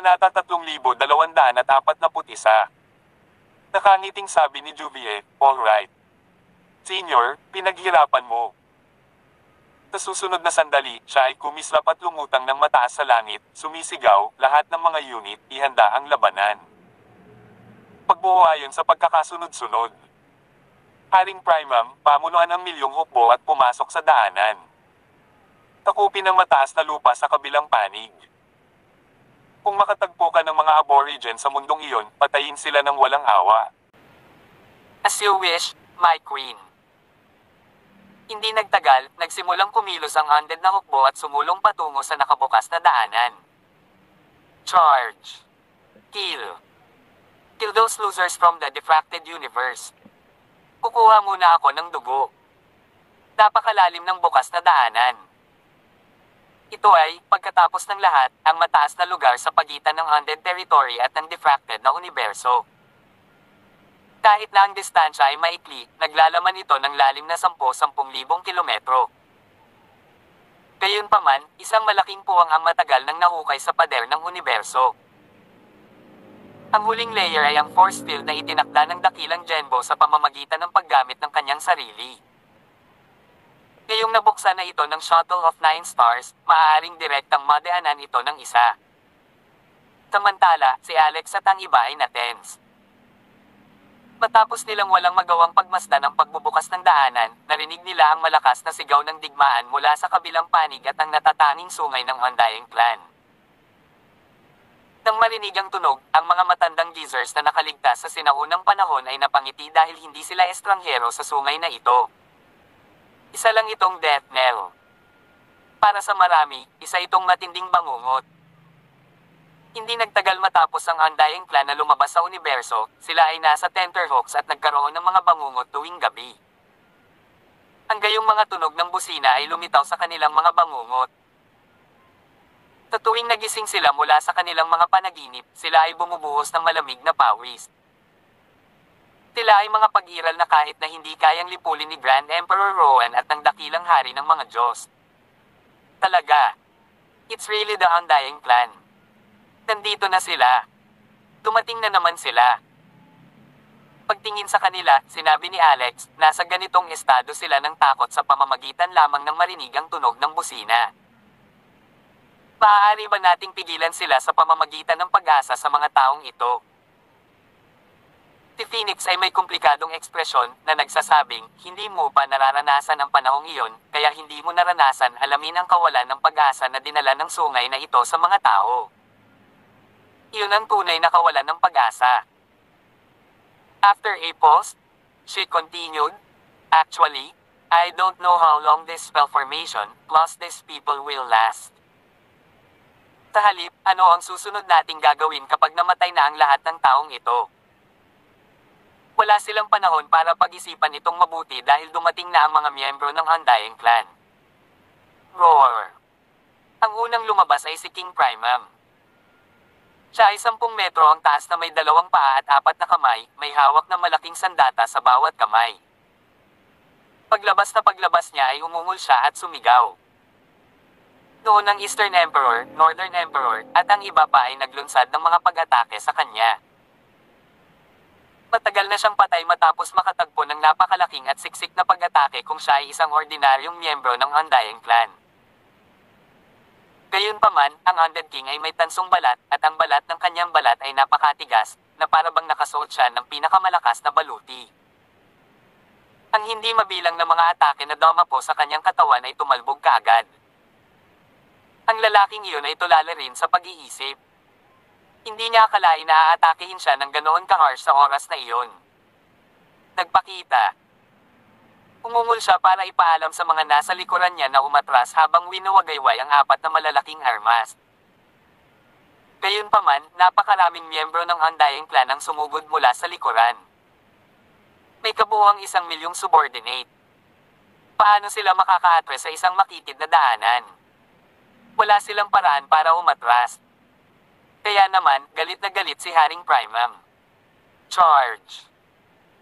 Kabanata 3241. Nakangiting sabi ni Juvie, "All right. Senior, pinaghirapan mo." Sa susunod na sandali, siya ay kumislap at lumutang ng mataas sa langit, sumisigaw, "Lahat ng mga unit, ihanda ang labanan." Pagbuo ayon sa pagkakasunod-sunod. Haring Primam, pamunuan ang milyong hukbo at pumasok sa daanan. Takupin ng mataas na lupa sa kabilang panig. Kung makatagpo ka ng mga aborigin sa mundong iyon, patayin sila ng walang awa. As you wish, my queen. Hindi nagtagal, nagsimulang kumilos ang undead na hukbo at sumulong patungo sa nakabukas na daanan. Charge! Kill! Kill those losers from the diffracted universe. Kukuha muna ako ng dugo. Napakalalim ng bukas na daanan. Ito ay, pagkatapos ng lahat, ang mataas na lugar sa pagitan ng undead territory at ng diffracted na universo. Kahit na ang distansya ay maikli, naglalaman ito ng lalim na 10,000 kilometro. Gayunpaman, isang malaking puwang ang matagal nang nahukay sa pader ng universo. Ang huling layer ay ang force field na itinakda ng dakilang Genbo sa pamamagitan ng paggamit ng kanyang sarili. Ngayong nabuksan na ito ng Shuttle of Nine Stars, maaaring direktang madaanan ito ng isa. Samantala, si Alex at ang iba ay na-tense. Matapos nilang walang magawang pagmasdan ang pagbubukas ng daanan, narinig nila ang malakas na sigaw ng digmaan mula sa kabilang panig at ang natatanging sungay ng Undying Clan. Nang marinig ang tunog, ang mga matandang geezers na nakaligtas sa sinaunang panahon ay napangiti dahil hindi sila estranghero sa sungay na ito. Isa lang itong death knell. Para sa marami, isa itong matinding bangungot. Hindi nagtagal matapos ang Undying Clan na lumabas sa universo, sila ay nasa tenterhooks at nagkaroon ng mga bangungot tuwing gabi. Ang gayong mga tunog ng busina ay lumitaw sa kanilang mga bangungot. Sa tuwing nagising sila mula sa kanilang mga panaginip, sila ay bumubuhos ng malamig na pawis. Sila ay mga pag-iral na kahit na hindi kayang lipulin ni Grand Emperor Rowan at ng dakilang hari ng mga Diyos. Talaga. It's really the Undying Clan. Nandito na sila. Dumating na naman sila. Pagtingin sa kanila, sinabi ni Alex, nasa ganitong estado sila ng takot sa pamamagitan lamang ng marinig ang tunog ng busina. Maaari ba nating pigilan sila sa pamamagitan ng pag-asa sa mga taong ito? Si Phoenix ay may komplikadong ekspresyon na nagsasabing, hindi mo pa nararanasan ang panahong iyon, kaya hindi mo naranasan alamin ang kawalan ng pag-asa na dinala ng sungay na ito sa mga tao. Iyon ang tunay na kawalan ng pag-asa. After a pause, she continued, "Actually, I don't know how long this spell formation, plus these people will last. Sa halip, ano ang susunod nating gagawin kapag namatay na ang lahat ng taong ito? Wala silang panahon para pag-isipan itong mabuti dahil dumating na ang mga miyembro ng Undying Clan." Roar. Ang unang lumabas ay si King Primam. Siya ay 10 metro ang taas na may 2 paa at 4 na kamay, may hawak na malaking sandata sa bawat kamay. Paglabas niya ay umungol siya at sumigaw. Noon ang Eastern Emperor, Northern Emperor, at ang iba pa ay naglunsad ng mga pag-atake sa kanya. Matagal na siyang patay matapos makatagpo ng napakalaking at siksik na pag-atake kung siya ay isang ordinaryong miyembro ng Undying Clan. Gayunpaman, ang Undead King ay may tansong balat, at ang balat ng kanyang balat ay napakatigas, na para bang nakasuot siya ng pinakamalakas na baluti. Ang hindi mabilang na mga atake na dumapo sa kanyang katawan ay tumalbog kaagad. Ang lalaking iyon ay tulala rin sa pag-iisip. Hindi niya akalain na aatakehin siya ng ganoon ka-harsh sa oras na iyon. Nagpakita. Umungol siya para ipaalam sa mga nasa likuran niya na umatras habang winuwagayway ang 4 na malalaking armas. Gayunpaman, napakaraming miyembro ng Undying Clan ang sumugod mula sa likuran. May kabuuang 1,000,000 subordinate. Paano sila makaka-atres sa isang makitid na daanan? Wala silang paraan para umatras. Kaya naman, galit na galit si Haring Primam. Charge!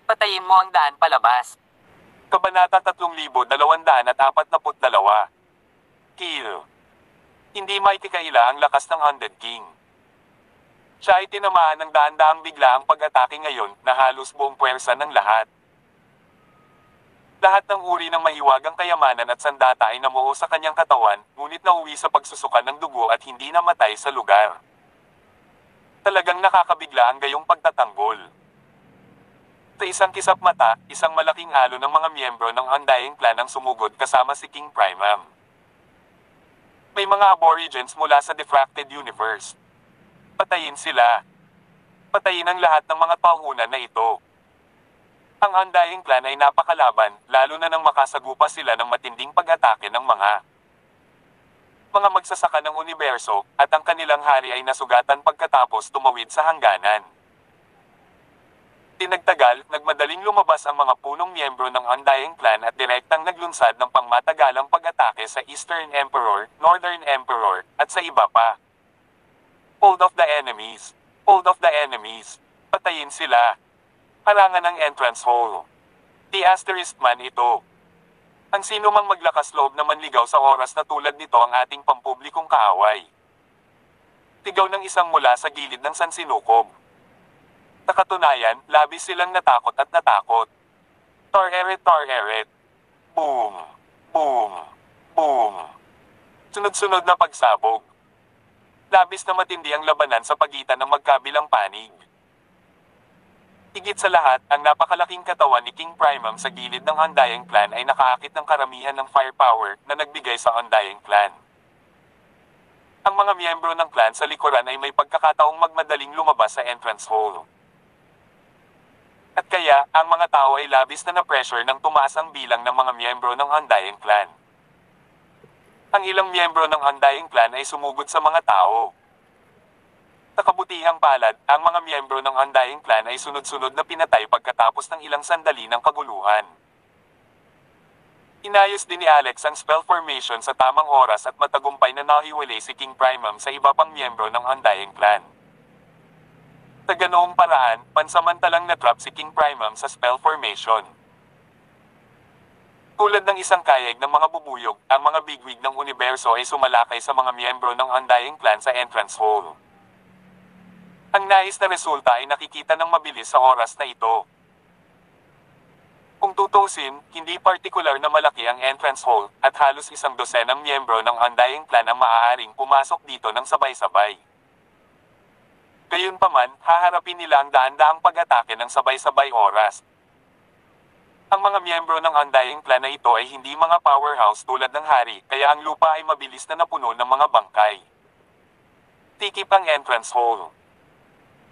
Patayin mo ang daan palabas. Kabanata 3242. Kill. Hindi maitikaila ang lakas ng Undead King. Siya ay tinamaan ng daan-daang biglaang pag-atake ngayon na halos buong puwersa ng lahat. Lahat ng uri ng mahiwagang kayamanan at sandata ay namuo sa kanyang katawan, ngunit nauwi sa pagsusuka ng dugo at hindi namatay sa lugar. Talagang nakakabigla ang gayong pagtatanggol. Sa isang kisap mata, isang malaking halo ng mga miyembro ng Undying Clan ang sumugod kasama si King Primam. May mga aborigines mula sa Diffracted Universe. Patayin sila. Patayin ang lahat ng mga tahunan na ito. Ang Undying Clan ay napakalaban, lalo na nang makasagupa sila ng matinding pag-atake ng mga magsasaka ng universo, at ang kanilang hari ay nasugatan pagkatapos tumawid sa hangganan. Tinagtagal, nagmadaling lumabas ang mga punong miyembro ng Undying Clan at direktang naglunsad ng pangmatagalang pag-atake sa Eastern Emperor, Northern Emperor, at sa iba pa. Hold of the enemies. Hold of the enemies. Patayin sila. Harangan ng entrance hole. The asterisk man ito. Ang sino mang maglakas loob na manligaw sa oras na tulad nito ang ating pampublikong kaaway. Tigaw ng isang mula sa gilid ng sansinukob. Sa katunayan, labis silang natakot at natakot. Tar-eret, tar-eret. Boom. Boom. Boom. Sunod-sunod na pagsabog. Labis na matindi ang labanan sa pagitan ng magkabilang panig. Higit sa lahat, ang napakalaking katawan ni King Primam sa gilid ng Undying Clan ay nakaakit ng karamihan ng firepower na nagbigay sa Undying Clan. Ang mga miyembro ng clan sa likuran ay may pagkakataong magmadaling lumabas sa entrance hole. At kaya, ang mga tao ay labis na na-pressure nang tumaas ang bilang ng mga miyembro ng Undying Clan. Ang ilang miyembro ng Undying Clan ay sumugod sa mga tao. Sa kabutihang palad, ang mga miyembro ng Undying Clan ay sunod-sunod na pinatay pagkatapos ng ilang sandali ng kaguluhan. Inayos din ni Alex ang spell formation sa tamang oras at matagumpay na nahiwalay si King Primam sa iba pang miyembro ng Undying Clan. Sa ganoong paraan, pansamantalang natrap si King Primam sa spell formation. Tulad ng isang kayag ng mga bubuyog, ang mga bigwig ng universo ay sumalakay sa mga miyembro ng Undying Clan sa entrance hole. Ang nais na resulta ay nakikita ng mabilis sa oras na ito. Kung tutusin, hindi partikular na malaki ang entrance hole, at halos isang dosenang miyembro ng Undying Clan ang maaaring pumasok dito ng sabay-sabay. Gayunpaman, haharapin nila ang daan-daang pag-atake ng sabay-sabay oras. Ang mga miyembro ng Undying Clan na ito ay hindi mga powerhouse tulad ng hari, kaya ang lupa ay mabilis na napuno ng mga bangkay. Tikip ang entrance hole.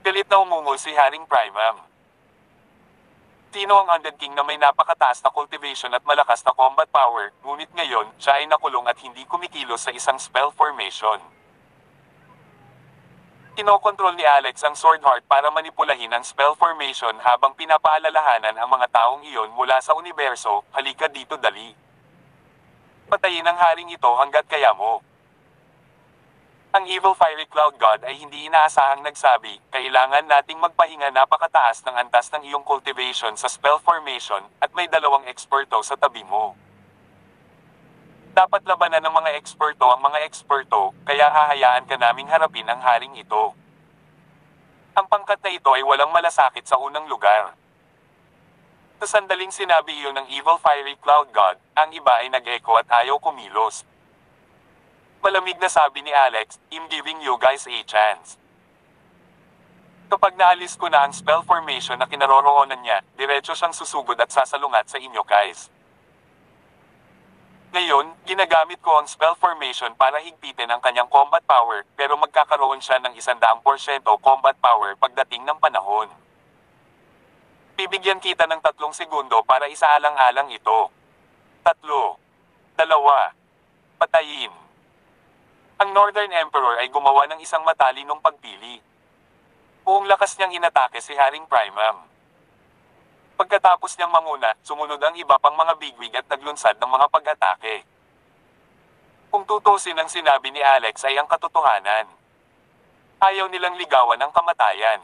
Galit na umungol si Haring Primam. Sino ang Undead King na may napakataas na cultivation at malakas na combat power, ngunit ngayon, siya ay nakulong at hindi kumikilos sa isang spell formation. Kinokontrol ni Alex ang Swordheart para manipulahin ang spell formation habang pinapaalalahanan ang mga taong iyon mula sa universo, halika dito dali. Patayin ang haring ito hanggat kaya mo. Ang Evil Fiery Cloud God ay hindi inaasahang nagsabi, kailangan nating magpahinga napakataas ng antas ng iyong cultivation sa spell formation, at may dalawang eksperto sa tabi mo. Dapat labanan ng mga eksperto ang mga eksperto, kaya hahayaan ka naming harapin ang haring ito. Ang pangkat na ito ay walang malasakit sa unang lugar. Sa sandaling sinabi iyon ng Evil Fiery Cloud God, ang iba ay nag-echo at ayaw kumilos. Malamig na sabi ni Alex, I'm giving you guys a chance. Kapag naalis ko na ang spell formation na kinaroroonan niya, diretso siyang susugod at sasalungat sa inyo guys. Ngayon, ginagamit ko ang spell formation para higpitin ang kanyang combat power, pero magkakaroon siya ng 100% combat power pagdating ng panahon. Bibigyan kita ng 3 segundo para isaalang-alang ito. 3, 2, patayin. Ang Northern Emperor ay gumawa ng isang matalinong pagpili. Buong lakas niyang inatake si Haring Primam. Pagkatapos niyang manguna, sumunod ang iba pang mga bigwig at naglunsad ng mga pag-atake. Kung tutusin ang sinabi ni Alex ay ang katotohanan. Ayaw nilang ligawan ang kamatayan.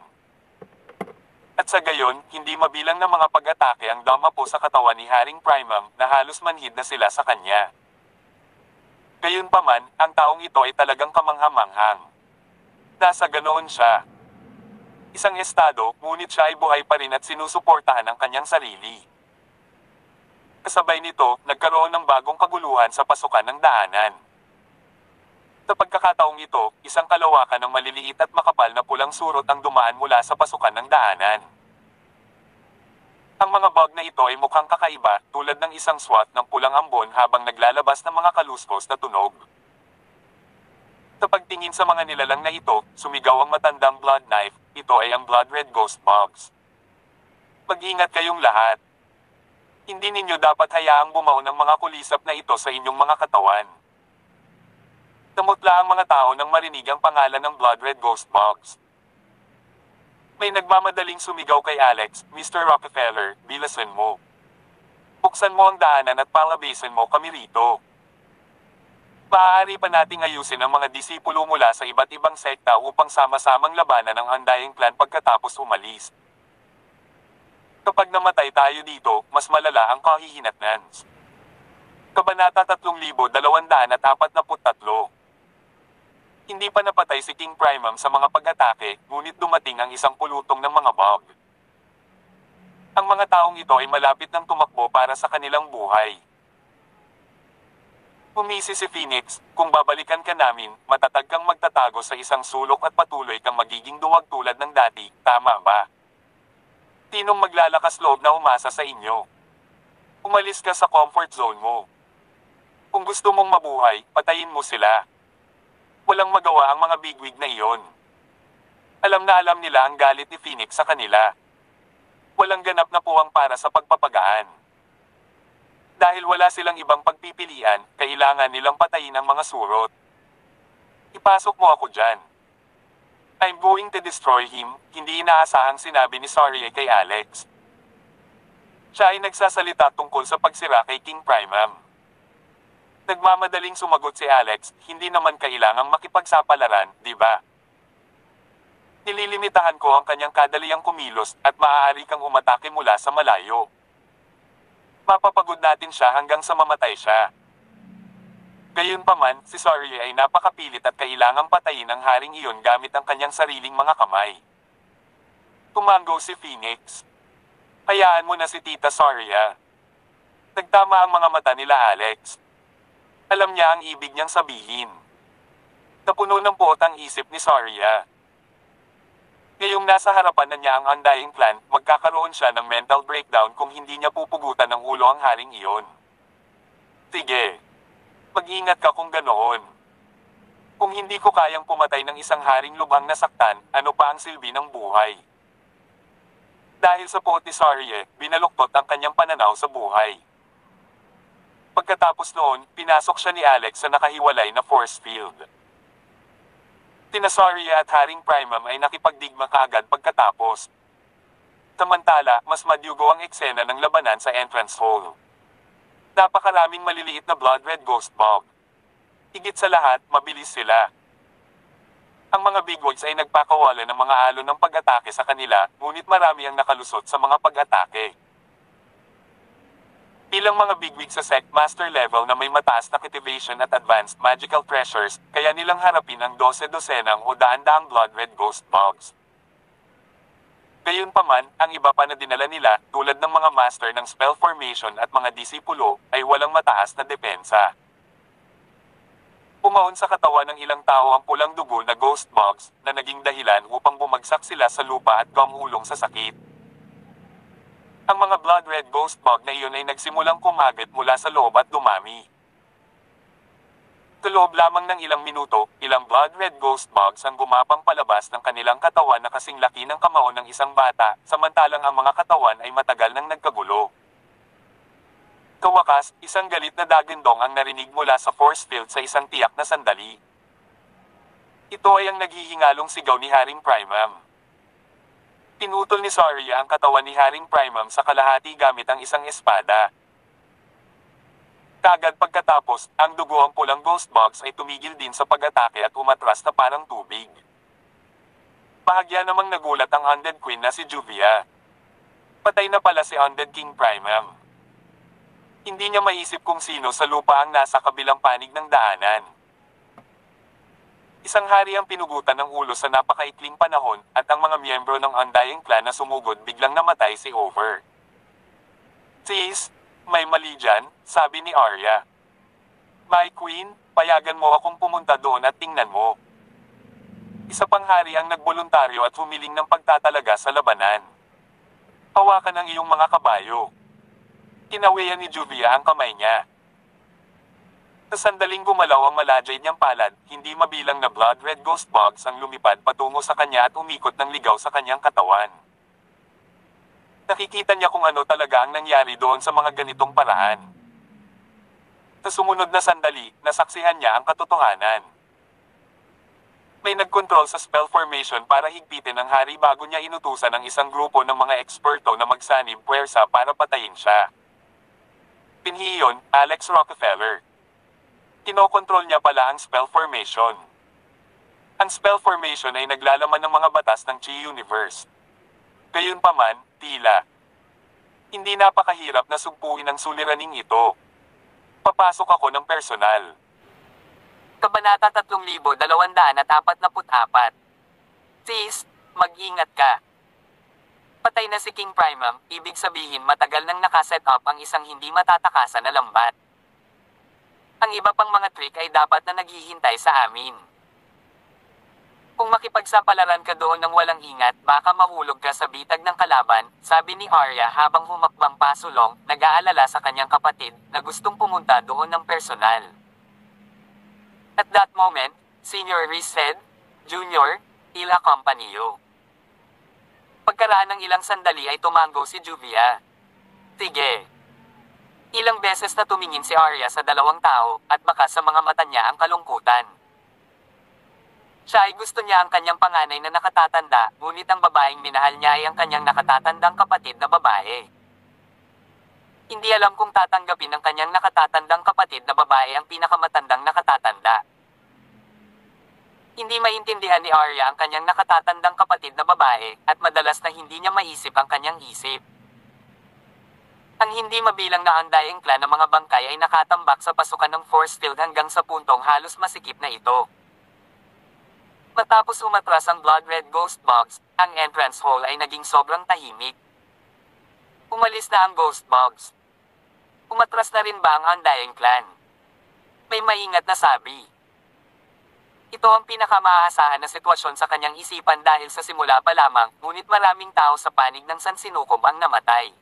At sa gayon, hindi mabilang na mga pag-atake ang dama po sa katawan ni Haring Primam na halos manhid na sila sa kanya. Gayunpaman, ang taong ito ay talagang kamangha-manghang. Nasa ganoon siya. Isang estado, ngunit siya ay buhay pa rin at sinusuportahan ang kanyang sarili. Kasabay nito, nagkaroon ng bagong kaguluhan sa pasukan ng daanan. Sa pagkakataong ito, isang kalawakan ng maliliit at makapal na pulang surot ang dumaan mula sa pasukan ng daanan. Ang mga bug na ito ay mukhang kakaiba, tulad ng isang swat ng pulang ambon habang naglalabas ng mga kaluskos na tunog. Sa pagtingin sa mga nilalang na ito, sumigaw ang matandang blood knife, ito ay ang blood red ghost bugs. Mag-ingat kayong lahat. Hindi ninyo dapat hayaang bumaon ng mga kulisap na ito sa inyong mga katawan. Namutla ang mga tao nang marinig ang pangalan ng blood red ghost bugs. May nagmamadaling sumigaw kay Alex, Mr. Rockefeller, bilasan mo. Buksan mo ang daanan at palabasin mo kami rito. Maaari pa nating ayusin ang mga disipulo mula sa iba't ibang sekta upang sama-samang labanan ang Undying Clan pagkatapos umalis. Kapag namatay tayo dito, mas malala ang kahihinatnan. Kabanata 3243. Hindi pa napatay si King Primum sa mga pag-atake, ngunit dumating ang isang pulutong ng mga bug. Ang mga taong ito ay malapit ng tumakbo para sa kanilang buhay. Umisi si Phoenix, kung babalikan ka namin, matatag kang magtatago sa isang sulok at patuloy kang magiging duwag tulad ng dati, tama ba? Sinong maglalakas loob na umasa sa inyo? Umalis ka sa comfort zone mo. Kung gusto mong mabuhay, patayin mo sila. Walang magawa ang mga bigwig na iyon. Alam na alam nila ang galit ni Phoenix sa kanila. Walang ganap na puwang para sa pagpapagaan. Dahil wala silang ibang pagpipilian, kailangan nilang patayin ang mga surot. Ipasok mo ako dyan. I'm going to destroy him, hindi inaasahang sinabi ni Sorry kay Alex. Siya ay nagsasalita tungkol sa pagsira kay King Primum. Nagmamadaling sumagot si Alex, hindi naman kailangang makipagsapalaran, di ba? Nililimitahan ko ang kanyang kadaliang kumilos at maaari kang umatake mula sa malayo. Mapapagod natin siya hanggang sa mamatay siya. Gayunpaman, si Sorry ay napakapilit at kailangang patayin ang haring iyon gamit ang kanyang sariling mga kamay. Tumango si Phoenix. Hayaan mo na si Tita Sorya. Nagtama ang mga mata nila Alex. Alam niya ang ibig niyang sabihin. Napuno ng puot ang isip ni Sorya. Ngayong nasa harapan na niya ang Undying Clan, magkakaroon siya ng mental breakdown kung hindi niya pupugutan ng ulo ang haring iyon. Sige. Mag-ingat ka kung ganoon. Kung hindi ko kayang pumatay ng isang haring lubhang nasaktan, ano pa ang silbi ng buhay? Dahil sa puot ni Sorye, binaluktot ang kanyang pananaw sa buhay. Pagkatapos noon, pinasok siya ni Alex sa nakahiwalay na force field. Tina Sorye at Haring Primum ay nakipagdigma kaagad pagkatapos. Samantala, mas madyugo ang eksena ng labanan sa entrance hall. Napakaraming maliliit na blood red ghost bug. Higit sa lahat, mabilis sila. Ang mga bigwigs ay nagpakawala ng mga alon ng pag-atake sa kanila, ngunit marami ang nakalusot sa mga pag-atake. Bilang mga bigwig sa sect master level na may mataas na cultivation at advanced magical treasures, kaya nilang harapin ang 12-dosenang o daan-daang blood red ghost bugs. Gayunpaman, ang iba pa na dinala nila, tulad ng mga master ng spell formation at mga disipulo, ay walang mataas na depensa. Pumaon sa katawan ng ilang tao ang pulang dugo na ghost bugs, na naging dahilan upang bumagsak sila sa lupa at gumulong sa sakit. Ang mga blood red ghost bug na iyon ay nagsimulang kumagit mula sa loob at dumami. Sa loob lamang ng ilang minuto, ilang blood red ghost bugs ang gumapang palabas ng kanilang katawan na kasing laki ng kamao ng isang bata, samantalang ang mga katawan ay matagal nang nagkagulo. Kawakas, isang galit na dagandong ang narinig mula sa force field sa isang tiyak na sandali. Ito ay ang naghihingalong sigaw ni Haring Primum. Pinutol ni Sorya ang katawan ni Haring Primum sa kalahati gamit ang isang espada. Kagad pagkatapos, ang dugo ang pulang ghost bugs ay tumigil din sa pag-atake at umatras na parang tubig. Bahagya namang nagulat ang Undead Queen na si Juvia. Patay na pala si Undead King Primum. Hindi niya maisip kung sino sa lupa ang nasa kabilang panig ng daanan. Isang hari ang pinugutan ng ulo sa napakaikling panahon, at ang mga miyembro ng Undying Clan na sumugod biglang namatay si Over. Sis, may mali dyan, sabi ni Arya. My queen, payagan mo akong pumunta doon at tingnan mo. Isa pang hari ang nagboluntaryo at humiling ng pagtatalaga sa labanan. Hawakan ang iyong mga kabayo. Kinawian ni Juvia ang kamay niya. Sa sandaling gumalaw ang malajay niyang palad, hindi mabilang na blood red ghost bugs ang lumipad patungo sa kanya at umikot ng ligaw sa kanyang katawan. Nakikita niya kung ano talaga ang nangyari doon sa mga ganitong paraan. Sa sumunod na sandali, nasaksihan niya ang katotohanan. May nagkontrol sa spell formation para higpitin ang hari bago niya inutusan ang isang grupo ng mga eksperto na magsanib puwersa para patayin siya. Pinhi iyon, Alex Rockefeller. Kinokontrol niya pala ang spell formation. Ang spell formation ay naglalaman ng mga batas ng Chi Universe. Gayunpaman, tila. Hindi napakahirap na sugpuin ang suliraning ito. Papasok ako ng personal. Kabanata 3244. Sis, mag-ingat ka. Patay na si King Primum, ibig sabihin matagal nang nakaset up ang isang hindi matatakasan na lambat. Ang iba pang mga trick ay dapat na naghihintay sa amin. Kung makipagsapalaran ka doon ng walang ingat, baka mahulog ka sa bitag ng kalaban, sabi ni Arya habang humakbang pasulong, nag-aalala sa kanyang kapatid, na gustong pumunta doon ng personal. At that moment, Senior Reese said, Junior, il accompany you. Pagkaraan ng ilang sandali ay tumango si Juvia. Sige. Ilang beses na tumingin si Arya sa dalawang tao, at baka sa mga mata niya ang kalungkutan. Siya ay gusto niya ang kanyang panganay na nakatatanda, ngunit ang babaeng minahal niya ay ang kanyang nakatatandang kapatid na babae. Hindi alam kung tatanggapin ng kanyang nakatatandang kapatid na babae ang pinakamatandang nakatatanda. Hindi maintindihan ni Arya ang kanyang nakatatandang kapatid na babae, at madalas na hindi niya maisip ang kanyang isip. Ang hindi mabilang na Undying Clan ng mga bangkay ay nakatambak sa pasukan ng force field hanggang sa puntong halos masikip na ito. Matapos umatras ang blood red ghost bugs, ang entrance hall ay naging sobrang tahimik. Umalis na ang ghost bugs. Umatras na rin ba ang Undying Clan? May maingat na sabi. Ito ang pinakamaasahan na sitwasyon sa kanyang isipan dahil sa simula pa lamang, ngunit maraming tao sa panig ng Sansinukob ang namatay.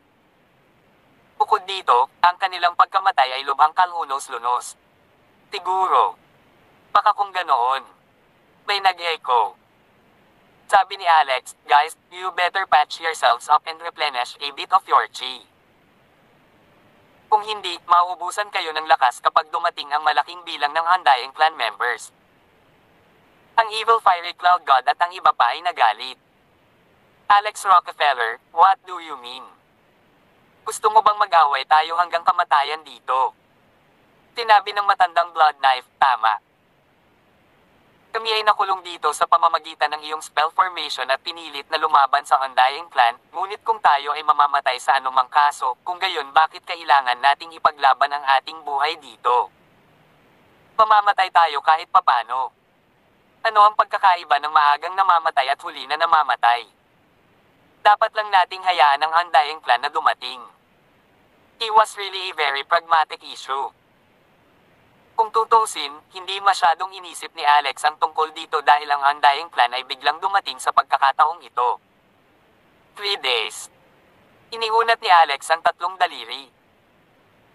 Bukod dito, ang kanilang pagkamatay ay lubhang kalhunos-lunos. Siguro. Baka kung ganoon. May nag-echo. Sabi ni Alex, guys, you better patch yourselves up and replenish a bit of your chi. Kung hindi, mauubusan kayo ng lakas kapag dumating ang malaking bilang ng Undying Clan members. Ang Evil Fiery Cloud God at ang iba pa ay nagalit. Alex Rockefeller, what do you mean? Gusto mo bang mag-away tayo hanggang kamatayan dito? Tinabi ng matandang blood knife, tama. Kami ay nakulong dito sa pamamagitan ng iyong spell formation at pinilit na lumaban sa Undying Clan, ngunit kung tayo ay mamamatay sa anumang kaso, kung gayon bakit kailangan nating ipaglaban ang ating buhay dito? Mamamatay tayo kahit papano. Ano ang pagkakaiba ng maagang namamatay at huli na namamatay? Dapat lang nating hayaan ang Undying Clan na dumating. It was really a very pragmatic issue. Kung tutusin, hindi masyadong inisip ni Alex ang tungkol dito dahil ang Undying Clan ay biglang dumating sa pagkakataong ito. 3 days. Iniunat ni Alex ang 3 daliri.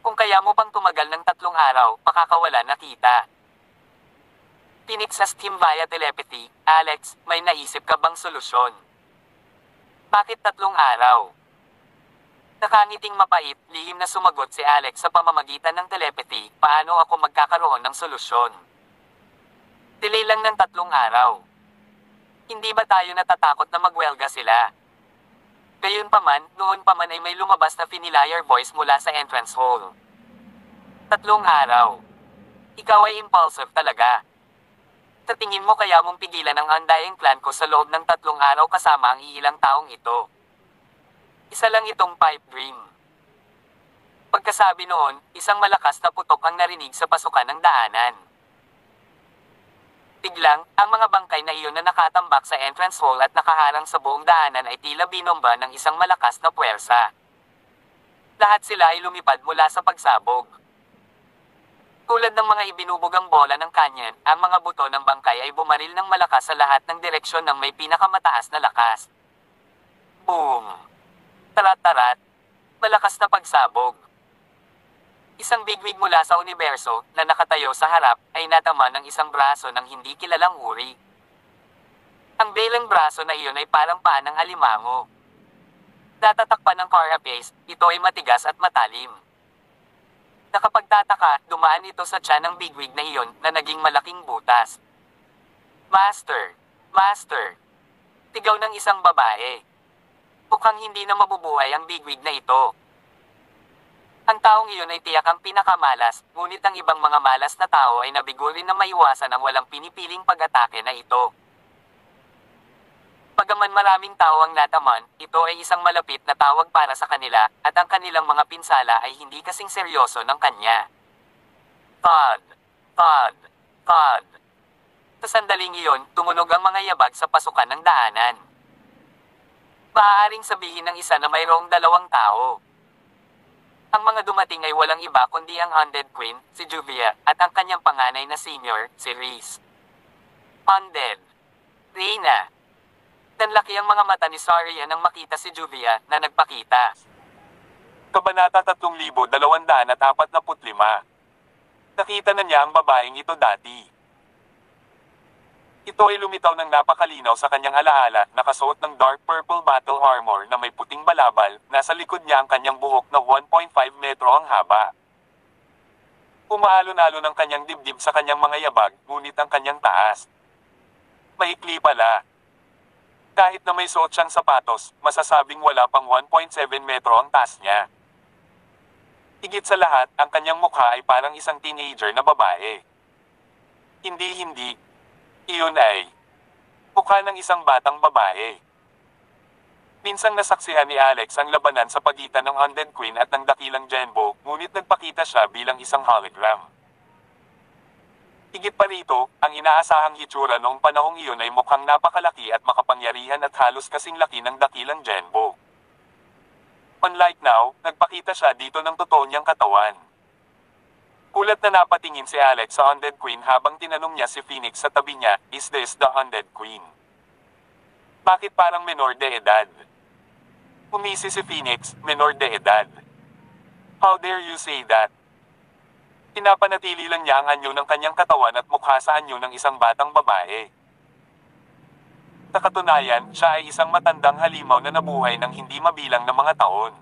Kung kaya mo pang tumagal ng 3 araw, pakakawala na kita. Tinixas him via telepathy, Alex, may naisip ka bang solusyon? Bakit 3 araw? Nakangiting mapait, lihim na sumagot si Alex sa pamamagitan ng telepathy, paano ako magkakaroon ng solusyon? Delay lang ng 3 araw. Hindi ba tayo natatakot na magwelga sila? Gayunpaman, noon pa man ay may lumabas na familiar voice mula sa entrance hall. 3 araw. Ikaw ay impulsive talaga. Sa tingin mo kaya mong pigilan ang Undying Clan ko sa loob ng 3 araw kasama ang iilang taong ito? Isa lang itong pipe dream. Pagkasabi noon, isang malakas na putok ang narinig sa pasukan ng daanan. Biglang, ang mga bangkay na iyon na nakatambak sa entrance hall at nakaharang sa buong daanan ay tila binomba ng isang malakas na puwersa. Lahat sila ay lumipad mula sa pagsabog. Tulad ng mga ibinubugang bola ng kanyan, ang mga buto ng bangkay ay bumaril ng malakas sa lahat ng direksyon ng may pinakamataas na lakas. Boom! Tarat-tarat! Malakas na pagsabog. Isang bigwig mula sa universo, na nakatayo sa harap, ay natama ng isang braso ng hindi kilalang uri. Ang belang braso na iyon ay parang paa ng alimango. Natatakpan ng carapace, ito ay matigas at matalim. Nakapagtataka, dumaan ito sa tiyan ng bigwig na iyon, na naging malaking butas. Master! Master! Tigaw ng isang babae. Mukhang hindi na mabubuhay ang bigwig na ito. Ang taong iyon ay tiyak ang pinakamalas, ngunit ang ibang mga malas na tao ay nabigo rin na maiwasan ang walang pinipiling pag-atake na ito. Bagaman maraming tao ang nataman, ito ay isang malapit na tawag para sa kanila, at ang kanilang mga pinsala ay hindi kasing seryoso ng kanya. Thud! Thud! Thud! Sa sandaling iyon, tumunog ang mga yabag sa pasukan ng daanan. Maaaring sabihin ng isa na mayroong dalawang tao. Ang mga dumating ay walang iba kundi ang Undead Queen, si Juvia, at ang kanyang panganay na senior, si Reese. Undead. Reyna. Nanlaki ang mga mata ni Saria nang makita si Juvia, na nagpakita. Kabanata 3245. Nakita na niya ang babaeng ito dati. Ito ay lumitaw ng napakalinaw sa kanyang alaala, nakasuot ng dark purple battle armor na may puting balabal, nasa likod niya ang kanyang buhok na 1.5 metro ang haba. Umaalon-alon ang kanyang dibdib sa kanyang mga yabag, ngunit ang kanyang taas. Maikli pala. Kahit na may suot siyang sapatos, masasabing wala pang 1.7 metro ang taas niya. Higit sa lahat, ang kanyang mukha ay parang isang teenager na babae. Hindi. Iyon ay mukha ng isang batang babae. Minsang nasaksihan ni Alex ang labanan sa pagitan ng Undead Queen at ng dakilang Genbo, ngunit nagpakita siya bilang isang hologram. Higit pa rito, ang inaasahang hitsura noong panahong iyon ay mukhang napakalaki at makapangyarihan at halos kasing laki ng dakilang Genbo. Unlike now, nagpakita siya dito ng totoo niyang katawan. Kulat na napatingin si Alex sa Undead Queen habang tinanong niya si Phoenix sa tabi niya, "Is this the Undead Queen?" Bakit parang menor de edad? Umisi si Phoenix, menor de edad. How dare you say that? Pinapanatili lang niya ang anyo ng kanyang katawan at mukha sa anyo ng isang batang babae. Sa katunayan, siya ay isang matandang halimaw na nabuhay ng hindi mabilang na mga taon.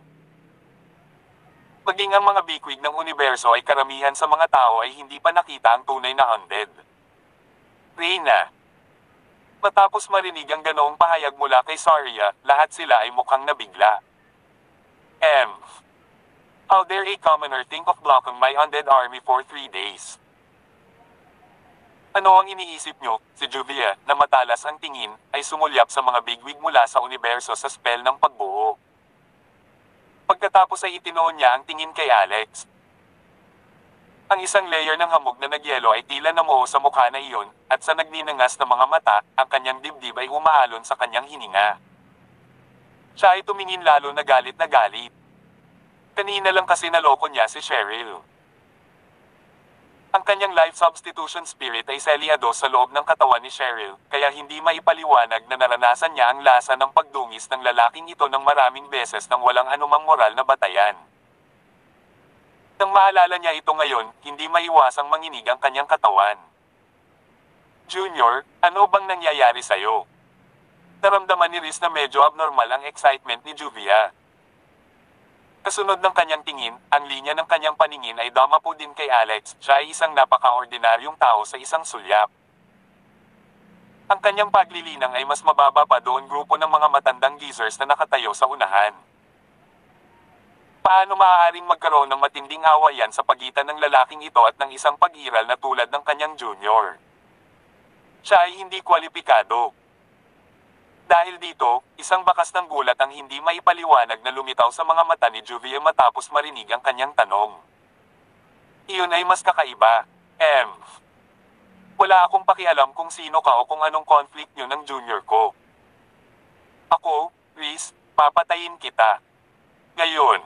Maging ang mga bikwig ng universo ay karamihan sa mga tao ay hindi pa nakita ang tunay na undead. Reyna. Matapos marinig ang ganoong pahayag mula kay Saria, lahat sila ay mukhang nabigla. How dare a commoner think of blocking my undead army for 3 days? Ano ang iniisip nyo? Si Juvia, na matalas ang tingin, ay sumulyap sa mga bigwig mula sa universo sa spell ng pagbuo. Pagkatapos ay itinoon niya ang tingin kay Alex. Ang isang layer ng hamog na nagyelo ay tila namuo sa mukha na iyon, at sa nagninangas na mga mata, ang kanyang dibdib ay umaalon sa kanyang hininga. Siya ay tumingin lalo na galit na galit. Kanina lang kasi naloko niya si Cheryl. Ang kanyang life substitution spirit ay selyado sa loob ng katawan ni Cheryl, kaya hindi maipaliwanag na naranasan niya ang lasa ng pagdungis ng lalaking ito ng maraming beses nang walang anumang moral na batayan. Nang maalala niya ito ngayon, hindi maiwasang manginig ang kanyang katawan. Junior, ano bang nangyayari sa'yo? Naramdaman ni Riz na medyo abnormal ang excitement ni Juvia. Kasunod ng kanyang tingin, ang linya ng kanyang paningin ay dumapo din kay Alex. Siya ay isang napaka-ordinaryong tao sa isang sulyap. Ang kanyang paglilinang ay mas mababa pa doon grupo ng mga matandang geezers na nakatayo sa unahan. Paano maaaring magkaroon ng matinding awayan sa pagitan ng lalaking ito at ng isang pag-iral na tulad ng kanyang junior? Siya ay hindi kwalipikado. Dahil dito, isang bakas ng gulat ang hindi maipaliwanag na lumitaw sa mga mata ni Juvia matapos marinig ang kanyang tanong. Iyon ay mas kakaiba. Wala akong pakialam kung sino ka o kung anong conflict nyo ng junior ko. Ako, Reese, papatayin kita. Ngayon.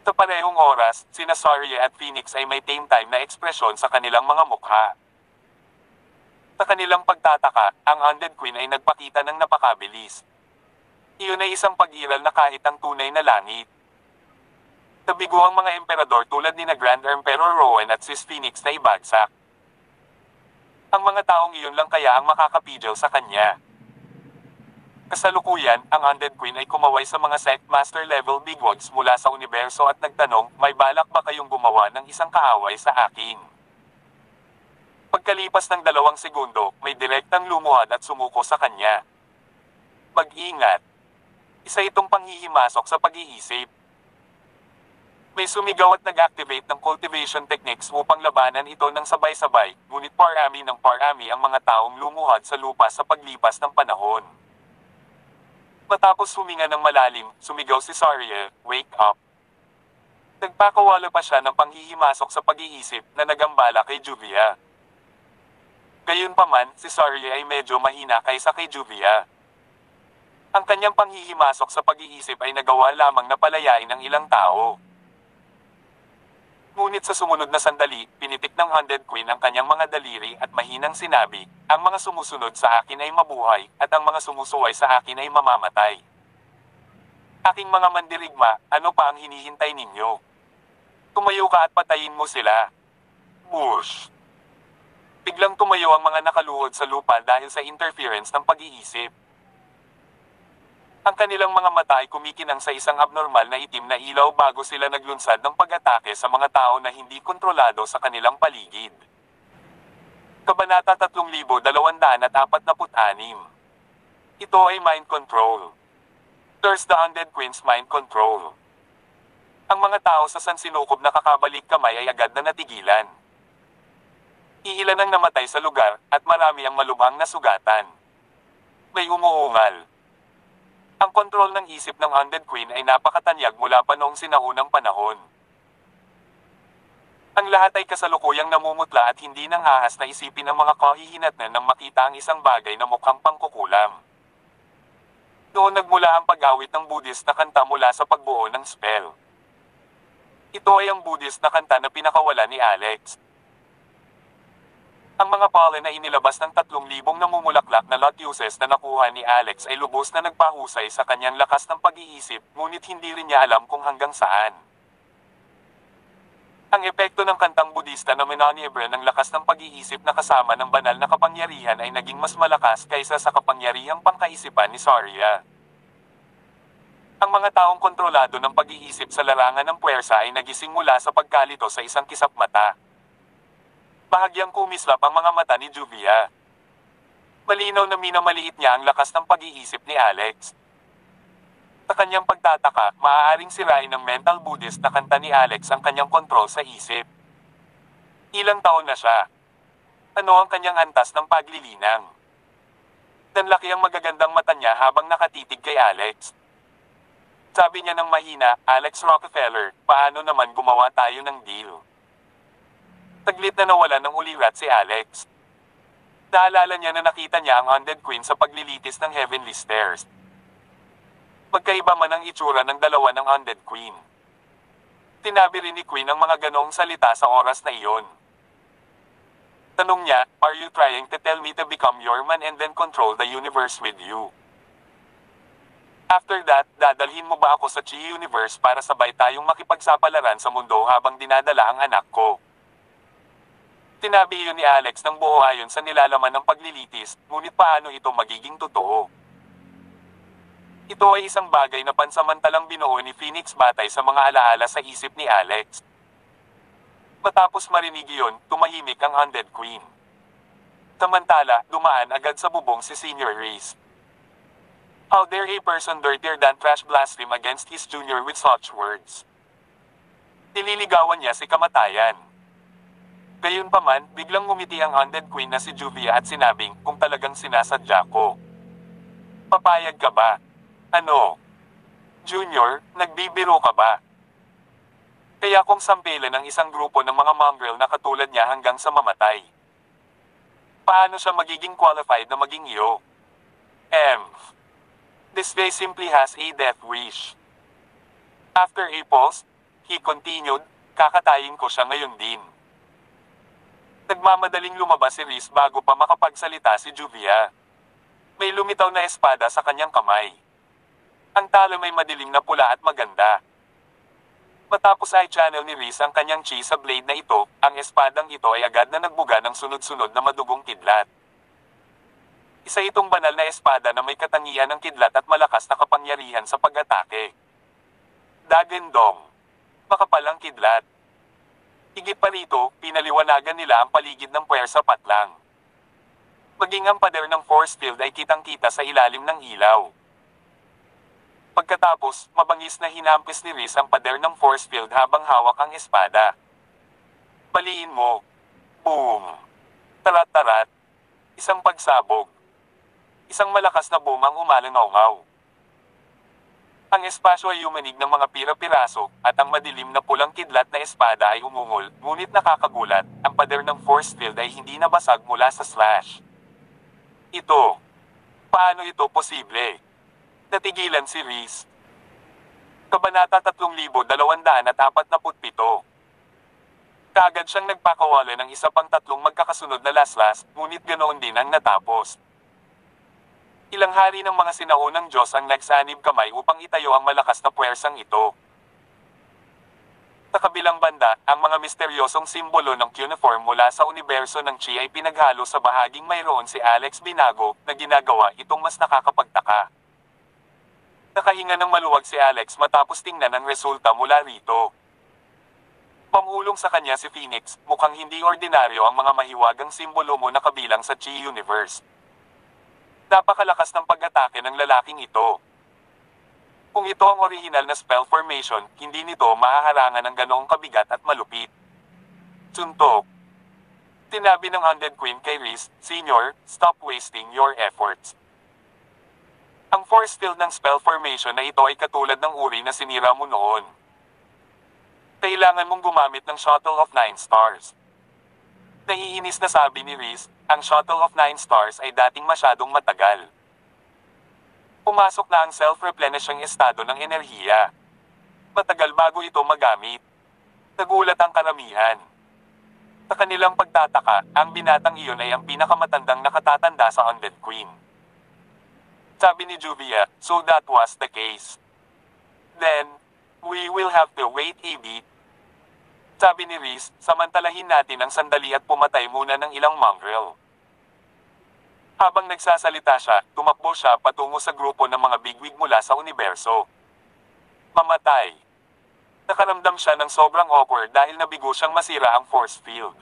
Sa parehong oras, sina Saria at Phoenix ay may same time na ekspresyon sa kanilang mga mukha. Sa kanilang pagtataka, ang Undead Queen ay nagpakita ng napakabilis. Iyon ay isang pag-iral na kahit ang tunay na langit. Nabigo ang mga emperador tulad ni na Grand Emperor Rowan at Sis Phoenix na ibagsak. Ang mga taong iyon lang kaya ang makakapigil sa kanya. Kasalukuyan, ang Undead Queen ay kumaway sa mga sect master level bigwigs mula sa universo at nagtanong, may balak ba kayong gumawa ng isang kaaway sa akin? Pagkalipas ng 2 segundo, may direktang lumuhad at sumuko sa kanya. Mag-ingat. Isa itong panghihimasok sa pag-iisip. May sumigaw at nag-activate ng cultivation techniques upang labanan ito ng sabay-sabay, ngunit parami ng parami ang mga taong lumuhad sa lupa sa paglipas ng panahon. Matapos huminga ng malalim, sumigaw si Saria, "Wake up!" Nagpakawala pa siya ng panghihimasok sa pag-iisip na nagambala kay Juvia. Gayunpaman, si Saria ay medyo mahina kaysa kay Juvia. Ang kanyang panghihimasok sa pag-iisip ay nagawa lamang na palayain ng ilang tao. Ngunit sa sumunod na sandali, pinitik ng Undead Queen ang kanyang mga daliri at mahinang sinabi, ang mga sumusunod sa akin ay mabuhay, at ang mga sumusuway sa akin ay mamamatay. Aking mga mandirigma, ano pa ang hinihintay ninyo? Tumayo ka at patayin mo sila. Whoosh! Biglang tumayo ang mga nakaluhod sa lupa dahil sa interference ng pag-iisip. Ang kanilang mga mata ay kumikinang sa isang abnormal na itim na ilaw bago sila naglunsad ng pag-atake sa mga tao na hindi kontrolado sa kanilang paligid. Kabanata 3246. Ito ay mind control. There's the Undead Queen's mind control. Ang mga tao sa sansinukob na kakabalik kamay ay agad na natigilan. Iilan ang namatay sa lugar, at marami ang malubhang nasugatan. May umuungal. Ang kontrol ng isip ng Undead Queen ay napakatanyag mula pa noong sinaunang panahon. Ang lahat ay kasalukuyang namumutla at hindi nang ahas na isipin ang mga kahihinatnan nang makita ang isang bagay na mukhang pangkukulam. Noon nagmula ang pag-awit ng Buddhist na kanta mula sa pagbuo ng spell. Ito ay ang Buddhist na kanta na pinakawala ni Alex. Ang mga pollen na inilabas ng 3,000 namumulaklak na lotuses na nakuha ni Alex ay lubos na nagpahusay sa kanyang lakas ng pag-iisip, ngunit hindi rin niya alam kung hanggang saan. Ang epekto ng kantang Budista na minaniebra ng lakas ng pag-iisip na kasama ng banal na kapangyarihan ay naging mas malakas kaysa sa kapangyarihang pangkaisipan ni Saria. Ang mga taong kontrolado ng pag-iisip sa larangan ng puwersa ay nagising mula sa pagkalito sa isang kisap mata. Bahagyang kumislap ang mga mata ni Juvia. Malinaw na minamaliit niya ang lakas ng pag-iisip ni Alex. Sa kanyang pagtataka, maaaring sirain ng mental Buddhist na kanta ni Alex ang kanyang kontrol sa isip. Ilang taon na siya. Ano ang kanyang antas ng paglilinang? Danlaki ang magagandang mata niya habang nakatitig kay Alex. Sabi niya ng mahina, "Alex Rockefeller, paano naman gumawa tayo ng deal?" Taglit na nawala ng ulirat si Alex. Naalala niya na nakita niya ang Undead Queen sa paglilitis ng Heavenly Stairs. Magkaiba man ang itsura ng dalawa ng Undead Queen. Tinabi rin ni Queen ang mga ganoong salita sa oras na iyon. Tanong niya, "Are you trying to tell me to become your man and then control the universe with you? After that, dadalhin mo ba ako sa Chi Universe para sabay tayong makipagsapalaran sa mundo habang dinadala ang anak ko?" Tinabi iyon ni Alex ng buo ayon sa nilalaman ng paglilitis, ngunit paano ito magiging totoo? Ito ay isang bagay na pansamantalang binuo ni Phoenix batay sa mga alaala sa isip ni Alex. Matapos marinig iyon, tumahimik ang Undead Queen. Samantala, dumaan agad sa bubong si Senior Reese. How dare a person dirtier than trash blaspheme against his junior with such words? Nililigawan niya si kamatayan. Gayunpaman, biglang ngumiti ang Undead Queen na si Juvia at sinabing, "Kung talagang sinasadya ko. Papayag ka ba? Ano? Junior, nagbibiro ka ba? Kaya kung sampilan ng isang grupo ng mga mongrel na katulad niya hanggang sa mamatay. Paano siya magiging qualified na maging iyo? This guy simply has a death wish. After a pause, he continued, kakatayin ko siya ngayon din. Nagmamadaling lumabas si Reese bago pa makapagsalita si Juvia. May lumitaw na espada sa kanyang kamay. Ang talo may madilim na pula at maganda. Matapos ay channel ni Reese ang kanyang chi sa blade na ito, ang espadang ito ay agad na nagbuga ng sunod-sunod na madugong kidlat. Isa itong banal na espada na may katangian ng kidlat at malakas na kapangyarihan sa pag-atake. Dagendong. Makapalang kidlat. Higit pa rito, pinaliwanagan nila ang paligid ng puwersa patlang. Maging ang pader ng force field ay kitang-kita sa ilalim ng ilaw. Pagkatapos, mabangis na hinampis ni Reese ang pader ng force field habang hawak ang espada. Baliin mo. Boom. Tarat-tarat. Isang pagsabog. Isang malakas na boom ang umalangaw-ngaw. Ang espasyo ay yumanig ng mga pira-piraso, at ang madilim na pulang kidlat na espada ay umungol, ngunit nakakagulat, ang pader ng force field ay hindi nabasag mula sa slash. Ito. Paano ito posible? Natigilan si Reese. Kabanata 3247. Kaagad siyang nagpakawala ng isa pang tatlong magkakasunod na laslas, ngunit ganoon din ang natapos. Ilang hari ng mga sinaunang Diyos ang nagsanib kamay upang itayo ang malakas na puwersang ito. Sa kabilang banda, ang mga misteryosong simbolo ng cuneiform mula sa universo ng Chi ay pinaghalo sa bahaging mayroon si Alex Binago, na ginagawa itong mas nakakapagtaka. Nakahinga ng maluwag si Alex matapos tingnan ang resulta mula rito. Pamulong sa kanya si Phoenix, mukhang hindi ordinaryo ang mga mahiwagang simbolo mo na kabilang sa Chi Universe. Napakalakas ng pag-atake ng lalaking ito. Kung ito ang orihinal na spell formation, hindi nito mahaharangan ng ganoong kabigat at malupit. Suntok. Tinabi ng Undead Queen kay Reese, Senior, stop wasting your efforts. Ang force field ng spell formation na ito ay katulad ng uri na sinira mo noon. Kailangan mong gumamit ng Shuttle of 9 Stars. Naiinis na sabi ni Reese, ang Shuttle of 9 Stars ay dating masyadong matagal. Pumasok na ang self-replenishing estado ng enerhiya. Matagal bago ito magamit. Nagulat ang karamihan. Sa kanilang pagtataka, ang binatang iyon ay ang pinakamatandang nakatatanda sa Undead Queen. Sabi ni Juvia, so that was the case. Then, we will have to wait a bit. Sabi ni Reese, samantalahin natin ang sandali at pumatay muna ng ilang mongrel. Habang nagsasalita siya, tumakbo siya patungo sa grupo ng mga bigwig mula sa universo. Mamatay. Nakaramdam siya ng sobrang awkward dahil nabigo siyang masira ang force field.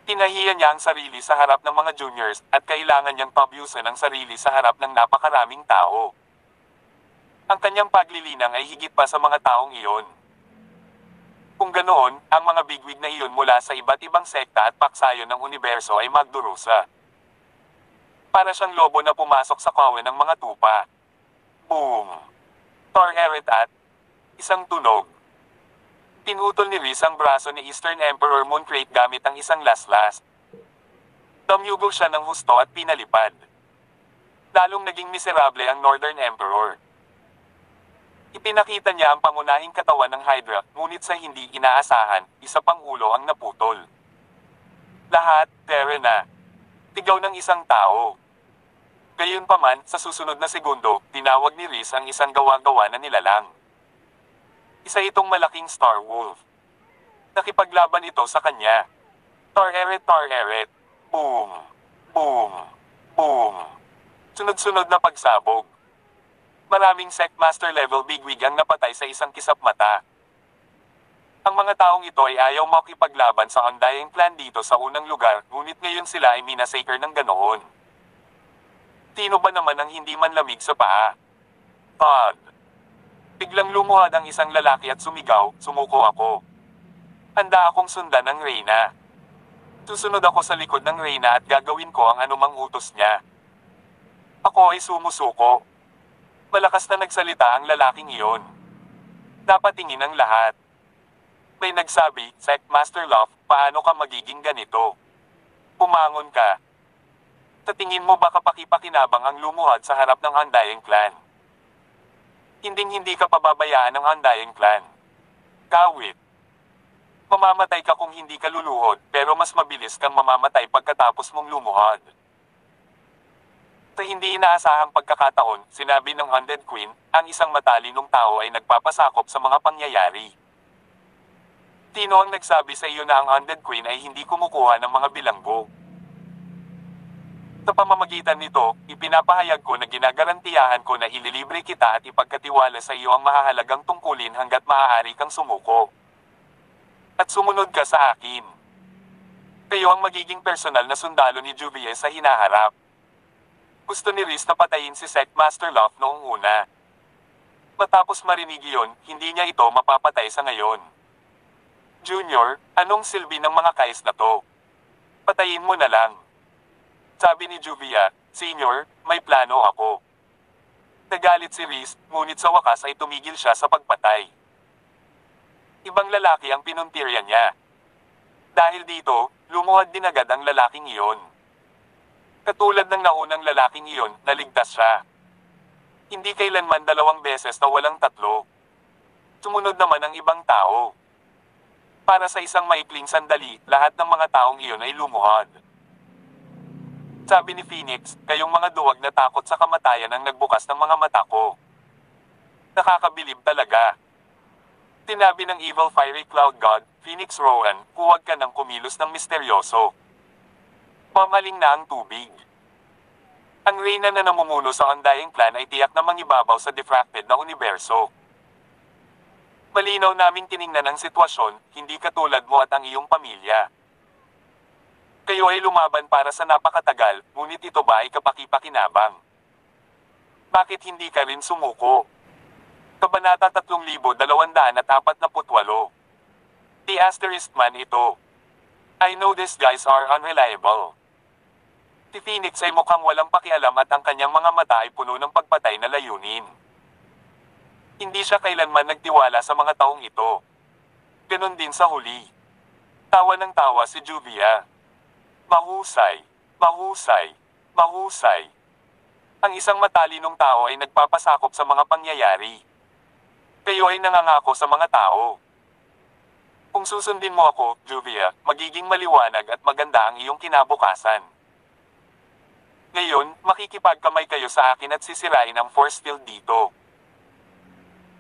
Tinahiya niya ang sarili sa harap ng mga juniors at kailangan niyang pabyusan ang sarili sa harap ng napakaraming tao. Ang kanyang paglilinang ay higit pa sa mga taong iyon. Kung ganoon, ang mga bigwig na iyon mula sa iba't ibang sekta at paksayon ng universo ay magdurusa. Para siyang lobo na pumasok sa kawan ng mga tupa. Boom! Tor-eret at isang tunog. Pinutol ni Reese ang braso ni Eastern Emperor Mooncrate gamit ang isang laslas. Damyugo siya ng husto at pinalipad. Lalong naging miserable ang Northern Emperor. Ipinakita niya ang pangunahing katawan ng Hydra, ngunit sa hindi inaasahan, isa pang ulo ang naputol. Lahat, tere na. Tigaw ng isang tao. Gayunpaman, sa susunod na segundo, tinawag ni Reese ang isang gawa-gawa na nilalang. Isa itong malaking Star Wolf. Nakipaglaban ito sa kanya. Tor-eret, tor-eret. Boom. Boom. Boom. Sunod-sunod na pagsabog. Maraming Sectmaster level bigwig ang napatay sa isang kisap mata. Ang mga taong ito ay ayaw makipaglaban sa Undying Clan dito sa unang lugar, ngunit ngayon sila ay minasaker ng ganoon. Sino ba naman ang hindi manlamig sa paa? Todd. Biglang lumuhad ang isang lalaki at sumigaw, sumuko ako. Handa akong sundan ng Reyna. Susunod ako sa likod ng Reyna at gagawin ko ang anumang utos niya. Ako ay sumusuko. Malakas na nagsalita ang lalaking iyon. Napatingin ang lahat. May nagsabi, Sectmaster Love, paano ka magiging ganito? Pumangon ka. Sa tingin mo ba kapaki-pakinabang ang lumuhad sa harap ng Undying Clan? Hinding-hindi ka pababayaan ng Undying Clan. Kawit. Mamamatay ka kung hindi ka luluhod, pero mas mabilis kang mamamatay pagkatapos mong lumuhod. Sa hindi inaasahang pagkakataon, sinabi ng Undead Queen, ang isang matalinong tao ay nagpapasakop sa mga pangyayari. Sino ang nagsabi sa iyo na ang Undead Queen ay hindi kumukuha ng mga bilanggo? Sa pamamagitan nito, ipinapahayag ko na ginagarantiyahan ko na ililibre kita at ipagkatiwala sa iyo ang mahahalagang tungkulin hanggat maaari kang sumuko. At sumunod ka sa akin. Kayo ang magiging personal na sundalo ni Juvie sa hinaharap. Gusto ni Riz na patayin si Sectmaster Locke noong una. Matapos marinig iyon, hindi niya ito mapapatay sa ngayon. Junior, anong silbi ng mga kais na to? Patayin mo na lang. Sabi ni Juvia, Senior, may plano ako. Nagalit si Riz, ngunit sa wakas ay tumigil siya sa pagpatay. Ibang lalaki ang pinuntirya niya. Dahil dito, lumuhad din agad ang lalaking iyon. Katulad ng naunang lalaking iyon, naligtas siya. Hindi kailanman 2 beses na walang 3. Sumunod naman ang ibang tao. Para sa isang maikling sandali, lahat ng mga taong iyon ay lumuhad. Sabi ni Phoenix, kayong mga duwag na takot sa kamatayan ang nagbukas ng mga mata ko. Nakakabilib talaga. Tinabi ng Evil Fiery Cloud God, Phoenix Rowan, huwag ka nang kumilos ng misteryoso. Mamaling na ang tubig. Ang reyna na namumuno sa Undying Clan ay tiyak na mangibabaw sa diffracted na universo. Malinaw naming tiningnan ang sitwasyon, hindi katulad mo at ang iyong pamilya. Kayo ay lumaban para sa napakatagal, ngunit ito ba ay kapaki-pakinabang? Bakit hindi ka rin sumuko? Kabanata 3248. The Asterisk Man ito. I know these guys are unreliable. Si Phoenix ay mukhang walang pakialam at ang kanyang mga mata ay puno ng pagpatay na layunin. Hindi siya kailanman nagtiwala sa mga taong ito. Ganon din sa huli. Tawa ng tawa si Juvia. Mahusay, mahusay, mahusay. Ang isang matalinong tao ay nagpapasakop sa mga pangyayari. Kayo ay nangangako sa mga tao. Kung susundin mo ako, Juvia, magiging maliwanag at maganda ang iyong kinabukasan. Ngayon, makikipagkamay kayo sa akin at sisirain ang force field dito.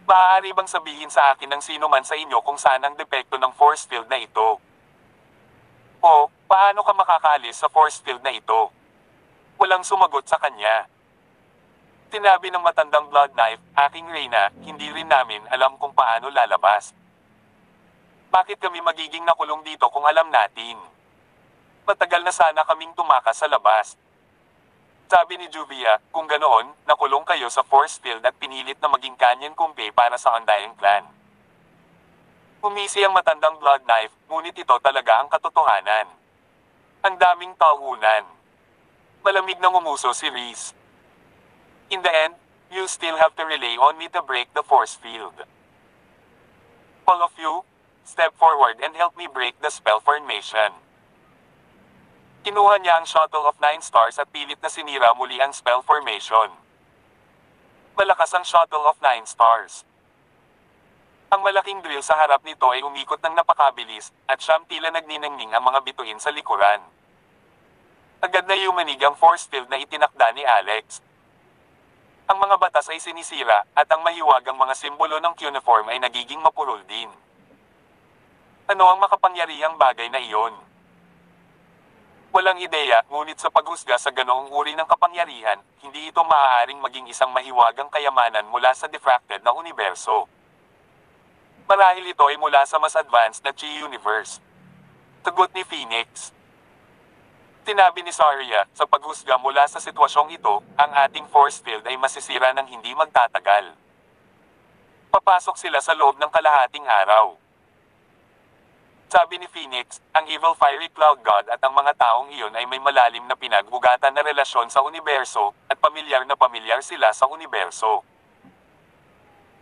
Maaari bang sabihin sa akin ng sino man sa inyo kung saan ang depekto ng force field na ito? O, paano ka makakaalis sa force field na ito? Walang sumagot sa kanya. Tinabi ng matandang Blood Knife, aking reyna, hindi rin namin alam kung paano lalabas. Bakit kami magiging nakulong dito kung alam natin? Matagal na sana kaming tumakas sa labas. Sabi ni Juvia, kung ganoon, nakulong kayo sa force field at pinilit na maging kanyan kumpe para sa Undying Clan. Umisi ang matandang Blood Knife, ngunit ito talaga ang katotohanan. Ang daming tahunan. Malamig na ngumuso si Riz. In the end, you still have to rely on me to break the force field. All of you, step forward and help me break the spell formation. Kinuha niya ang Shuttle of 9 Stars at pilit na sinira muli ang spell formation. Malakas ang Shuttle of 9 Stars. Ang malaking drill sa harap nito ay umikot ng napakabilis, at siyang tila nagniningning ang mga bituin sa likuran. Agad na yumanig ang force field na itinakda ni Alex. Ang mga batas ay sinisira, at ang mahiwagang mga simbolo ng cuneiform ay nagiging mapurol din. Ano ang makapangyarihang bagay na iyon? Walang ideya, ngunit sa paghusga sa ganoong uri ng kapangyarihan, hindi ito maaaring maging isang mahiwagang kayamanan mula sa diffracted na universo. Marahil ito ay mula sa mas advanced na Chi Universe. Tugot ni Phoenix. Sinabi ni Saria, sa paghusga mula sa sitwasyong ito, ang ating force field ay masisira ng hindi magtatagal. Papasok sila sa loob ng kalahating araw. Sabi ni Phoenix, ang Evil Fiery Cloud God at ang mga taong iyon ay may malalim na pinag-ugatan na relasyon sa universo, at pamilyar sila sa universo.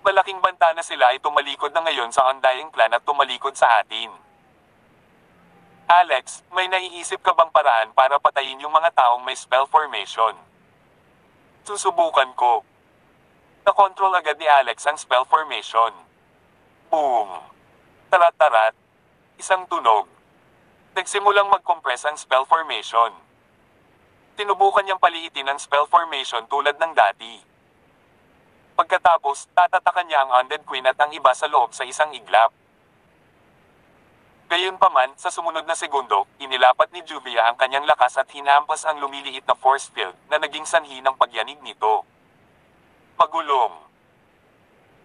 Malaking banta na sila ay tumalikod na ngayon sa Undying Clan at tumalikod sa atin. Alex, may naiisip ka bang paraan para patayin yung mga taong may spell formation? Susubukan ko. Nakontrol agad ni Alex ang spell formation. Boom! Tarat-tarat. Isang tunog. Nagsimulang mag-compress ang spell formation. Tinubukan niyang paliitin ang spell formation tulad ng dati. Pagkatapos, tatatakan niya ang Undead Queen at ang iba sa loob sa isang iglap. Gayunpaman, sa sumunod na segundo, inilapat ni Juvia ang kanyang lakas at hinampas ang lumiliit na force field na naging sanhi ng pagyanig nito. Pagulong.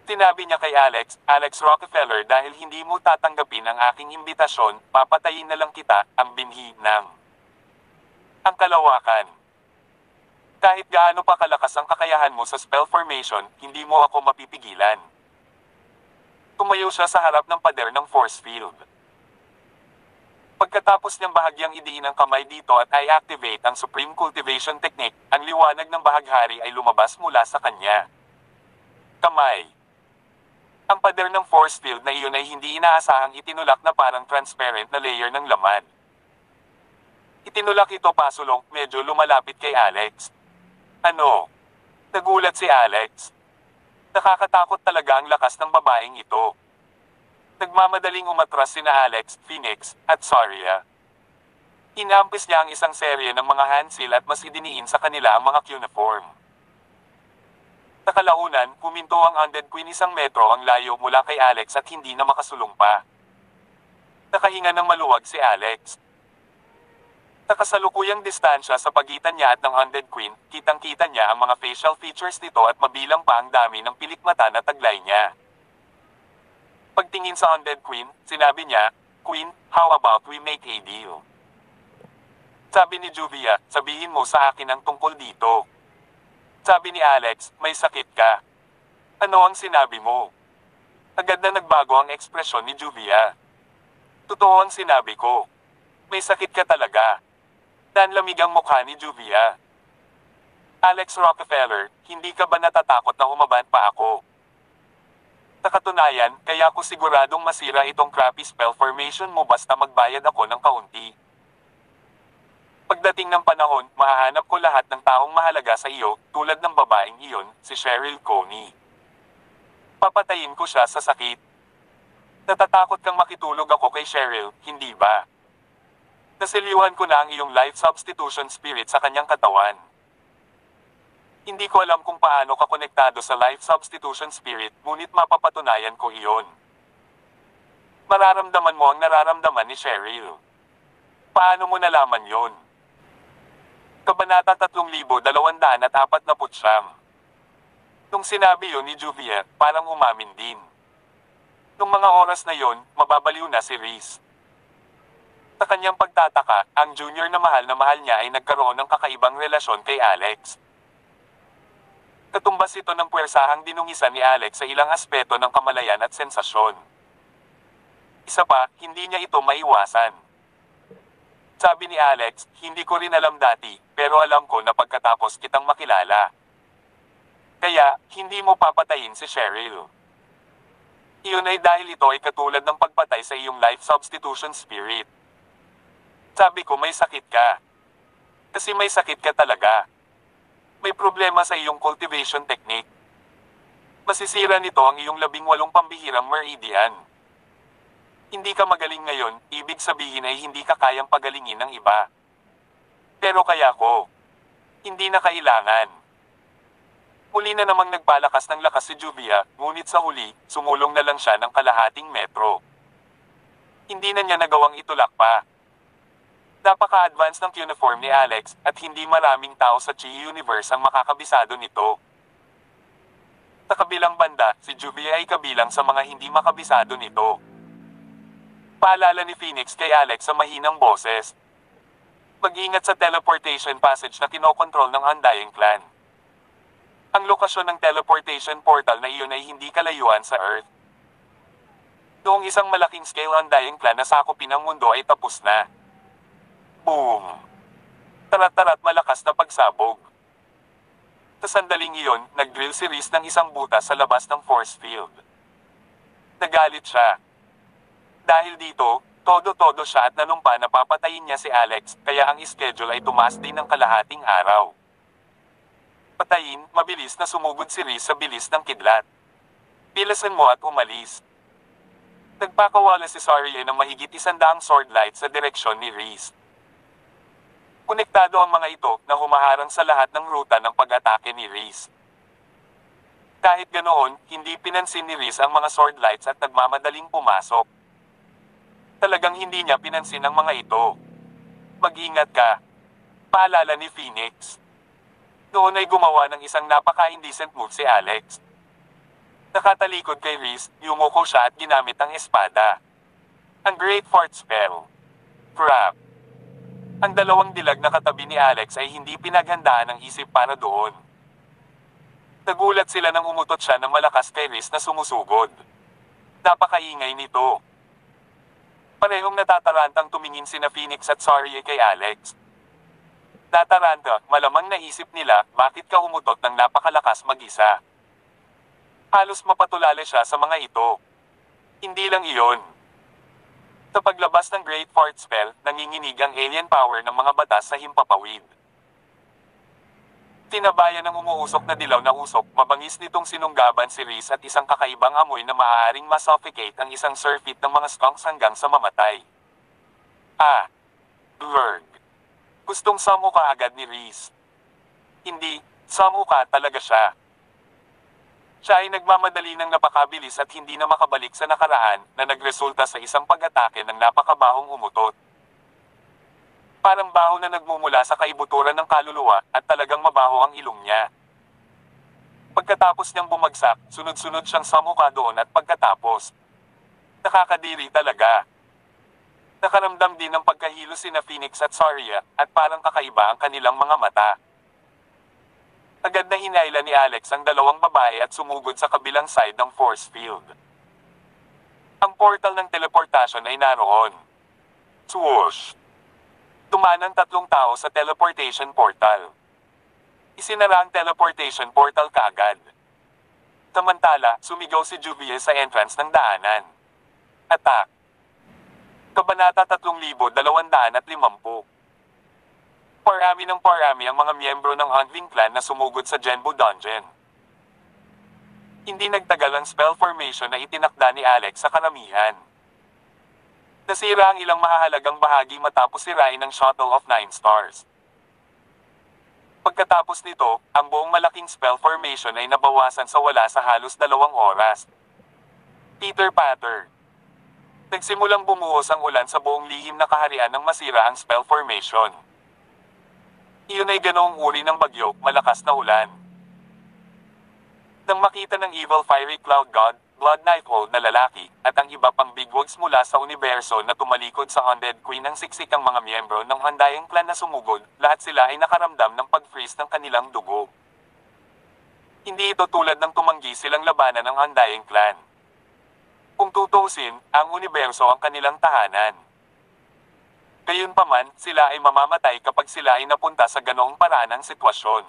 Tinabi niya kay Alex Rockefeller, dahil hindi mo tatanggapin ang aking imbitasyon, papatayin na lang kita, ang binhi ng ang kalawakan. Kahit gaano pa kalakas ang kakayahan mo sa spell formation, hindi mo ako mapipigilan. Tumayo siya sa harap ng pader ng force field. Pagkatapos niyang bahagyang idiin ang kamay dito at i-activate ang Supreme Cultivation Technique, ang liwanag ng bahaghari ay lumabas mula sa kanya. Kamay. Ang pader ng force field na iyon ay hindi inaasahang itinulak na parang transparent na layer ng laman. Itinulak ito pasulong, medyo lumalapit kay Alex. Ano? Nagulat si Alex. Nakakatakot talaga ang lakas ng babaeng ito. Nagmamadaling umatras sina Alex, Phoenix, at Saria. Inampis niya ang isang serye ng mga handsil at mas idiniin sa kanila ang mga cuneiform. Nakalaunan, huminto ang Undead Queen 1 metro ang layo mula kay Alex at hindi na makasulong pa. Nakahinga ng maluwag si Alex. Nakasalukuyang distansya sa pagitan niya at ng Undead Queen, kitang-kita niya ang mga facial features nito at mabilang pa ang dami ng pilikmata na taglay niya. Pagtingin sa Undead Queen, sinabi niya, "Queen, how about we make a deal?" Sabi ni Juvia, "Sabihin mo sa akin ang tungkol dito." Sabi ni Alex, "May sakit ka." "Ano ang sinabi mo?" Agad na nagbago ang ekspresyon ni Juvia. "Totoo ang sinabi ko. May sakit ka talaga." Nanlamig ang mukha ni Juvia. "Alex Rockefeller, hindi ka ba natatakot na umaban pa ako? Sa katunayan, kaya ko siguradong masira itong crappy spell formation mo basta magbayad ako ng kaunti. Pagdating ng panahon, mahahanap ko lahat ng taong mahalaga sa iyo, tulad ng babaeng iyon, si Cheryl Coney. Papatayin ko siya sa sakit. Natatakot kang makitulog ako kay Cheryl, hindi ba? Nasiliwan ko na ang iyong life substitution spirit sa kanyang katawan. Hindi ko alam kung paano ka konektado sa life substitution spirit, ngunit mapapatunayan ko iyon. Mararamdaman mo ang nararamdaman ni Cheryl. Paano mo nalaman yon? Kabanata 3249. Nung sinabi yon ni Juvia, parang umamin din. Nung mga oras na yon, mababaliw na si Reese. Sa kanyang pagtataka, ang junior na mahal niya ay nagkaroon ng kakaibang relasyon kay Alex. Katumbas ito ng puwersahang dinungisan ni Alex sa ilang aspeto ng kamalayan at sensasyon. Isa pa, hindi niya ito maiwasan. Sabi ni Alex, "Hindi ko rin alam dati, pero alam ko na pagkatapos kitang makilala. Kaya, hindi mo papatayin si Cheryl." Iyon ay dahil ito ay katulad ng pagpatay sa iyong life substitution spirit. Sabi ko may sakit ka. Kasi may sakit ka talaga. May problema sa iyong cultivation technique. Masisira nito ang iyong 18 pambihirang meridian. Hindi ka magaling ngayon, ibig sabihin ay hindi ka kayang pagalingin ng iba. Pero kaya ko. Hindi na kailangan. Muli na namang nagpalakas ng lakas si Juvia, ngunit sa huli, sumulong na lang siya ng kalahating metro. Hindi na niya nagawang itulak pa. Napaka-advance ng cuneiform ni Alex, at hindi maraming tao sa Chi Universe ang makakabisado nito. Sa kabilang banda, si Juvia ay kabilang sa mga hindi makabisado nito. Paalala ni Phoenix kay Alex sa mahinang boses. Mag-ingat sa teleportation passage na kinokontrol ng Undying Clan. Ang lokasyon ng teleportation portal na iyon ay hindi kalayuan sa Earth. Noong isang malaking scale Undying Clan na sakupin ang mundo ay tapos na. Boom! Tarat-tarat malakas na pagsabog. Sa sandaling iyon, nag-drill si Reese ng isang butas sa labas ng force field. Nagalit siya. Dahil dito, Todo-todo siya at nanumpa na papatayin niya si Alex, kaya ang schedule ay tumaas din ng kalahating araw. Patayin, mabilis na sumugod si Reese sa bilis ng kidlat. Pilasan mo at umalis. Nagpakawala si Saria ng mahigit 100 sword light sa direksyon ni Reese. Konektado ang mga ito na humaharang sa lahat ng ruta ng pag-atake ni Reese. Kahit ganoon, hindi pinansin ni Reese ang mga sword lights at nagmamadaling pumasok. Talagang hindi niya pinansin ang mga ito. Mag-ingat ka. Paalala ni Phoenix. Noon ay gumawa ng isang napaka-indecent move si Alex. Nakatalikod kay Reese, yumuko siya at ginamit ang espada. Ang Great Fort Spell. Crap. Ang dalawang dilag na katabi ni Alex ay hindi pinaghandaan ng isip para doon. Nagulat sila nang umutot siya ng malakas kay Reese na sumusugod. Napakaingay nito. Parehong natatarantang tumingin sina Phoenix at Saria kay Alex. Nataranta, malamang naisip nila, bakit ka umutot ng napakalakas mag-isa? Halos mapatulala siya sa mga ito. Hindi lang iyon. Sa paglabas ng Great Fort Spell, nanginginig ang alien power ng mga batas sa himpapawid. Tinabayan ng umuusok na dilaw na usok, mabangis nitong sinunggaban si Reese at isang kakaibang amoy na maaaring masuffocate ang isang surfeit ng mga skunks hanggang sa mamatay. Blurg. Gustong samu ka agad ni Reese. Hindi, samu ka talaga siya. Siya ay nagmamadali ng napakabilis at hindi na makabalik sa nakaraan na nagresulta sa isang pag-atake ng napakabahong umutot. Parang baho na nagmumula sa kaibuturan ng kaluluwa at talagang mabaho ang ilong niya. Pagkatapos niyang bumagsak, sunod-sunod siyang samuka doon at pagkatapos. Nakakadiri talaga. Nakaramdam din ng pagkahilo sina Phoenix at Saria at parang kakaiba ang kanilang mga mata. Agad na hinayla ni Alex ang dalawang babae at sumugod sa kabilang side ng force field. Ang portal ng teleportasyon ay naroon. Swoosh! Tumanang 3 tao sa teleportation portal. Isinara ang teleportation portal kaagad. Samantala, sumigaw si Juvie sa entrance ng daanan. Attack! Kabanata 3250. Parami ng parami ang mga miyembro ng Hunting Clan na sumugod sa Genbu Dungeon. Hindi nagtagal ang spell formation na itinakda ni Alex sa karamihan. Nasira ang ilang mahahalagang bahagi matapos sirain ng Shuttle of 9 Stars. Pagkatapos nito, ang buong malaking spell formation ay nabawasan sa wala sa halos 2 oras. Peter Patter. Nagsimulang bumuhos ang ulan sa buong lihim na kaharian nang masira ang spell formation. Iyon ay ganoong uri ng bagyo, malakas na ulan. Nang makita ng Evil Fiery Cloud God, Blood Knighthold na lalaki, at ang iba pang bigwigs mula sa universo na tumalikod sa Undead Queen ang siksik ang mga miyembro ng Handayang Clan na sumugod, lahat sila ay nakaramdam ng pag-freeze ng kanilang dugo. Hindi ito tulad ng tumanggi silang labanan ng Handayang Clan. Kung tutuusin, ang universo ang kanilang tahanan. Gayunpaman, sila ay mamamatay kapag sila ay napunta sa ganoong paraan ng sitwasyon.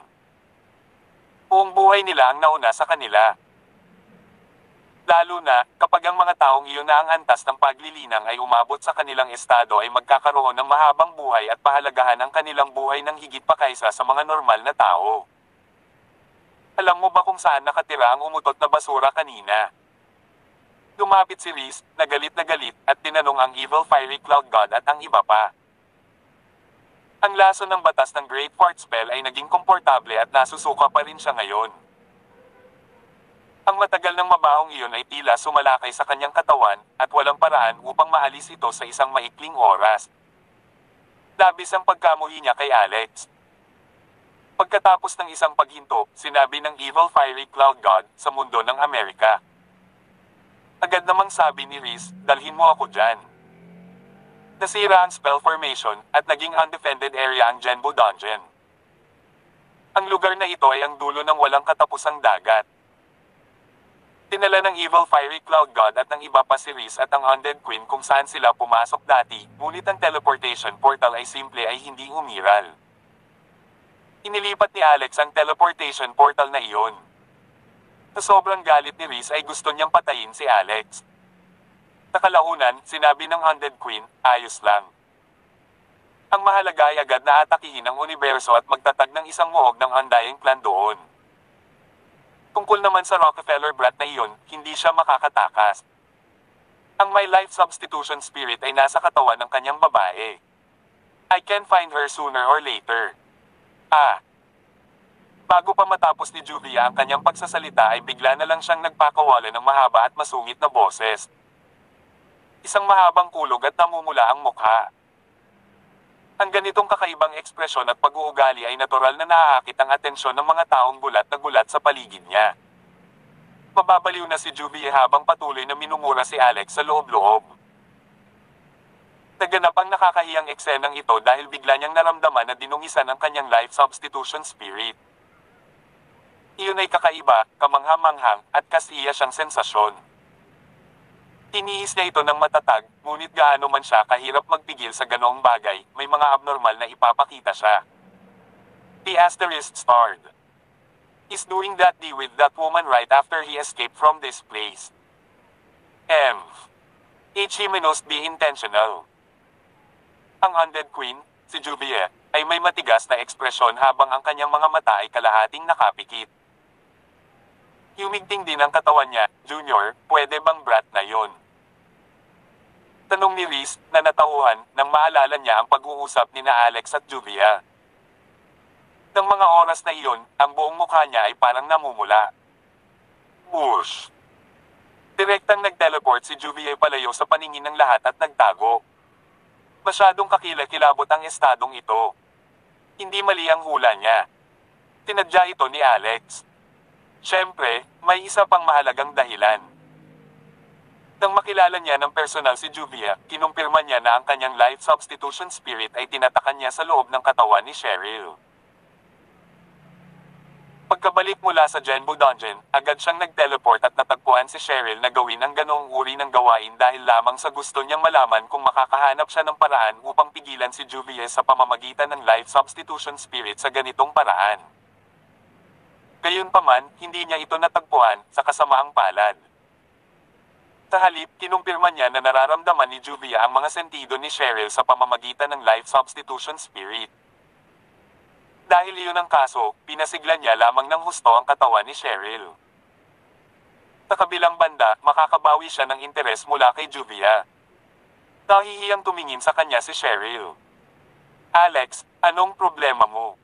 Buong buhay nila ang nauna sa kanila. Lalo na, kapag ang mga taong iyon na ang antas ng paglilinang ay umabot sa kanilang estado ay magkakaroon ng mahabang buhay at pahalagahan ang kanilang buhay ng higit pa kaysa sa mga normal na tao. Alam mo ba kung saan nakatira ang umutot na basura kanina? Lumapit si Reese, na galit at tinanong ang Evil Fiery Cloud God at ang iba pa. Ang laso ng batas ng Great Fort Spell ay naging komportable at nasusuka pa rin siya ngayon. Ang matagal ng mabahong iyon ay tila sumalakay sa kanyang katawan at walang paraan upang maalis ito sa isang maikling oras. Labis ang pagkamuhi niya kay Alex. Pagkatapos ng isang paghinto, sinabi ng Evil Fiery Cloud God sa mundo ng Amerika. Agad namang sabi ni Reese, dalhin mo ako dyan. Nasira ang spell formation at naging undefended area ang Genbu Dungeon. Ang lugar na ito ay ang dulo ng walang katapusang dagat. Tinala ng Evil Fiery Cloud God at ng iba pa si Reese at ang Undead Queen kung saan sila pumasok dati, ngunit ang teleportation portal ay simple ay hindi umiral. Inilipat ni Alex ang teleportation portal na iyon. Sa sobrang galit ni Reese ay gusto niyang patayin si Alex. Sa kalaunan, sinabi ng Undead Queen, ayos lang. Ang mahalaga ay agad na atakihin ang universo at magtatag ng isang muog ng Undying Clan doon. Tungkol naman sa Rockefeller brat na iyon, hindi siya makakatakas. Ang My Life Substitution Spirit ay nasa katawan ng kanyang babae. I can find her sooner or later. Bago pa matapos ni Juvia ang kanyang pagsasalita ay bigla na lang siyang nagpakawala ng mahaba at masungit na boses. Isang mahabang kulog at namumula ang mukha. Ang ganitong kakaibang ekspresyon at pag-uugali ay natural na naaakit ang atensyon ng mga taong gulat na gulat sa paligid niya. Mababaliw na si Juvie habang patuloy na minumura si Alex sa loob-loob. Naganap ang nakakahiyang eksenang ito dahil bigla niyang naramdaman na dinungisan ang kanyang life substitution spirit. Iyon ay kakaiba, kamangha-manghang, at kasiya siyang sensasyon. Tiniis niya ito ng matatag, ngunit gaano man siya kahirap magpigil sa ganoong bagay, may mga abnormal na ipapakita siya. The asterisk starred. Is doing that deal with that woman right after he escaped from this place. He must be intentional. Ang Undead Queen, si Juvia, ay may matigas na ekspresyon habang ang kanyang mga mata ay kalahating nakapikit. Humigting din ang katawan niya, Junior, pwede bang brat na yon? Tanong ni Reese, na natauhan, nang maalala niya ang pag-uusap ni na Alex at Juvia. Nang mga oras na iyon, ang buong mukha niya ay parang namumula. Whoosh! Direktang nag-teleport si Juvia palayo sa paningin ng lahat at nagtago. Masyadong kakilakilabot ang estadong ito. Hindi mali ang hula niya. Tinadya ito ni Alex. Siyempre, may isa pang mahalagang dahilan. Nang makilala niya ng personal si Juvia, kinumpirma niya na ang kanyang life substitution spirit ay tinatakan niya sa loob ng katawan ni Cheryl. Pagkabalik mula sa Genbu Dungeon, agad siyang nag-teleport at natagpuan si Cheryl na gawin ang ganoong uri ng gawain dahil lamang sa gusto niyang malaman kung makakahanap siya ng paraan upang pigilan si Juvia sa pamamagitan ng life substitution spirit sa ganitong paraan. Gayunpaman, hindi niya ito natagpuan sa kasamaang palad. Sa halip, kinumpirma niya na nararamdaman ni Juvia ang mga sentido ni Cheryl sa pamamagitan ng life substitution spirit. Dahil iyon ang kaso, pinasiglan niya lamang ng husto ang katawan ni Cheryl. Sa kabilang banda, makakabawi siya ng interes mula kay Juvia. Nahihiyang tumingin sa kanya si Cheryl. Alex, anong problema mo?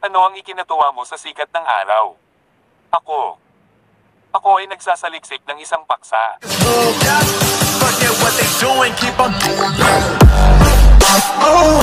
Ano ang ikinatuwa mo sa sikat ng araw? Ako ay nagsasaliksik ng isang paksa. Forget what they doing, keep on doing. Oh.